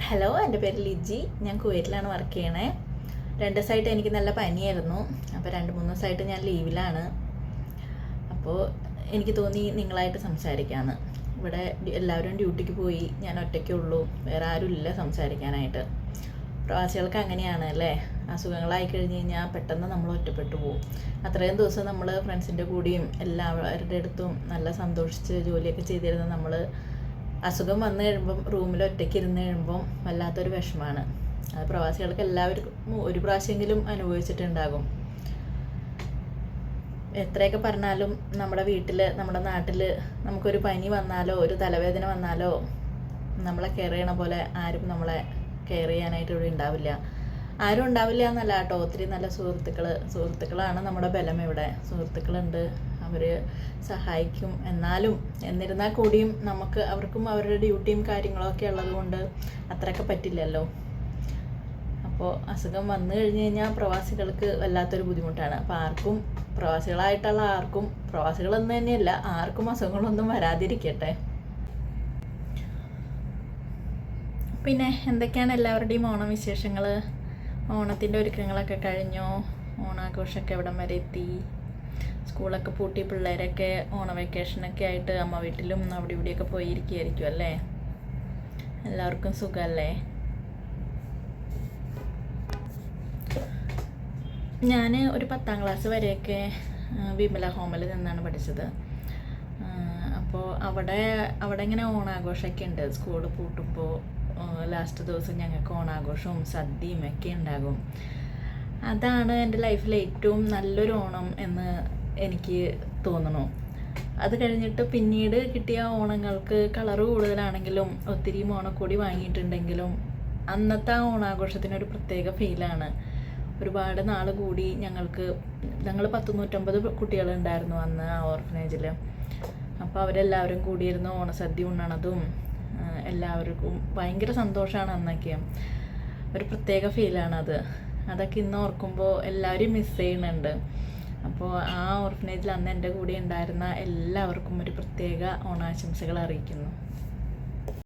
Hello, എൻ്റെ പേര് ലിജി. ഞാൻ കുവൈറ്റിലാണ് വർക്ക് ചെയ്യണേ. 2 ദിവസമായിട്ട് എനിക്ക് നല്ല പനിയായിരുന്നു. അപ്പോൾ 2-3 ദിവസമായിട്ട് ഞാൻ ലീവിലാണ്. അപ്പോൾ എനിക്ക് തോന്നി നിങ്ങളായിട്ട് സംസാരിക്കാമെന്ന്. ഇവിടെ എല്ലാവരും ഡ്യൂട്ടിക്ക് പോയി, ഞാൻ ഒറ്റയ്ക്കേ ഉള്ളൂ, വേറെ ആരും ഇല്ല സംസാരിക്കാനായിട്ട്. പ്രവാസികൾക്ക് അങ്ങനെയാണ് അല്ലേ, അസുഖങ്ങളായി കഴിഞ്ഞ് കഴിഞ്ഞാൽ പെട്ടെന്ന് നമ്മൾ ഒറ്റപ്പെട്ടു പോകും. അത്രയും ദിവസം നമ്മൾ ഫ്രണ്ട്സിൻ്റെ കൂടെയും എല്ലാവരുടെ അടുത്തും നല്ല സന്തോഷിച്ച് ജോലിയൊക്കെ ചെയ്തിരുന്ന നമ്മൾ അസുഖം വന്നു കഴിയുമ്പം റൂമിൽ ഒറ്റയ്ക്ക് ഇരുന്ന് കഴിയുമ്പം വല്ലാത്തൊരു വിഷമമാണ്. അത് പ്രവാസികൾക്ക് എല്ലാവർക്കും ഒരു പ്രാവശ്യമെങ്കിലും അനുഭവിച്ചിട്ടുണ്ടാകും. എത്രയൊക്കെ പറഞ്ഞാലും നമ്മുടെ വീട്ടിൽ, നമ്മുടെ നാട്ടിൽ നമുക്കൊരു പനി വന്നാലോ ഒരു തലവേദന വന്നാലോ നമ്മളെ കെയർ ചെയ്യണ പോലെ ആരും നമ്മളെ കെയർ ചെയ്യാനായിട്ട് ഇവിടെ ഉണ്ടാവില്ല. ആരും ഉണ്ടാവില്ല എന്നല്ല കേട്ടോ, ഒത്തിരി നല്ല സുഹൃത്തുക്കളാണ് നമ്മുടെ ബലം. ഇവിടെ സുഹൃത്തുക്കളുണ്ട്, അവർ സഹായിക്കും. എന്നിരുന്നാൽ കൂടിയും നമുക്ക് അവർക്കും അവരുടെ ഡ്യൂട്ടിയും കാര്യങ്ങളൊക്കെ ഉള്ളത് കൊണ്ട് അത്രയൊക്കെ പറ്റില്ലല്ലോ. അപ്പോൾ അസുഖം വന്നു കഴിഞ്ഞ് കഴിഞ്ഞാൽ പ്രവാസികൾക്ക് വല്ലാത്തൊരു ബുദ്ധിമുട്ടാണ്. അപ്പോൾ ആർക്കും, പ്രവാസികളായിട്ടുള്ള ആർക്കും, പ്രവാസികളെന്ന് തന്നെയല്ല ആർക്കും അസുഖങ്ങളൊന്നും വരാതിരിക്കട്ടെ. പിന്നെ എന്തൊക്കെയാണ് എല്ലാവരുടെയും ഓണം വിശേഷങ്ങൾ? ഓണത്തിൻ്റെ ഒരുക്കങ്ങളൊക്കെ കഴിഞ്ഞോ? ഓണാഘോഷമൊക്കെ എവിടം വരെ എത്തി? സ്കൂളൊക്കെ പൂട്ടി പിള്ളേരൊക്കെ ഓണ വെക്കേഷനൊക്കെ ആയിട്ട് അമ്മ വീട്ടിലും അവിടെ ഇവിടെയൊക്കെ പോയിരിക്കുകയായിരിക്കും അല്ലേ? എല്ലാവർക്കും സുഖമല്ലേ? ഞാൻ ഒരു 10ാം ക്ലാസ് വരെയൊക്കെ വിമല ഹോമിൽ നിന്നാണ് പഠിച്ചത്. അപ്പോൾ അവിടെ ഇങ്ങനെ ഓണാഘോഷമൊക്കെ ഉണ്ട്. സ്കൂൾ പൂട്ടുമ്പോൾ ലാസ്റ്റ് ദിവസം ഞങ്ങൾക്ക് ഓണാഘോഷവും സദ്യയും ഒക്കെ ഉണ്ടാകും. അതാണ് എൻ്റെ ലൈഫിൽ ഏറ്റവും നല്ലൊരു ഓണം എന്ന് എനിക്ക് തോന്നുന്നു. അത് കഴിഞ്ഞിട്ട് പിന്നീട് കിട്ടിയ ഓണങ്ങൾക്ക് കളറ് കൂടുതലാണെങ്കിലും ഒത്തിരി ഓണക്കോടി വാങ്ങിയിട്ടുണ്ടെങ്കിലും അന്നത്തെ ആ ഓണാഘോഷത്തിനൊരു പ്രത്യേക ഫീലാണ്. ഒരുപാട് നാൾ കൂടി ഞങ്ങൾ 150 കുട്ടികളുണ്ടായിരുന്നു അന്ന് ആ ഓർഫനേജിൽ. അപ്പോൾ അവരെല്ലാവരും കൂടിയിരുന്ന് ഓണസദ്യ ഉണ്ണണതും എല്ലാവർക്കും ഭയങ്കര സന്തോഷമാണ്. അന്നൊക്കെ ഒരു പ്രത്യേക ഫീലാണത്. അതൊക്കെ ഇന്ന് ഓർക്കുമ്പോൾ എല്ലാവരും മിസ് ചെയ്യുന്നുണ്ട്. അപ്പോൾ ആ ഓർഫനേജിൽ അന്ന് എൻ്റെ കൂടെ ഉണ്ടായിരുന്ന എല്ലാവർക്കും ഒരു പ്രത്യേക ഓണാശംസകൾ അറിയിക്കുന്നു.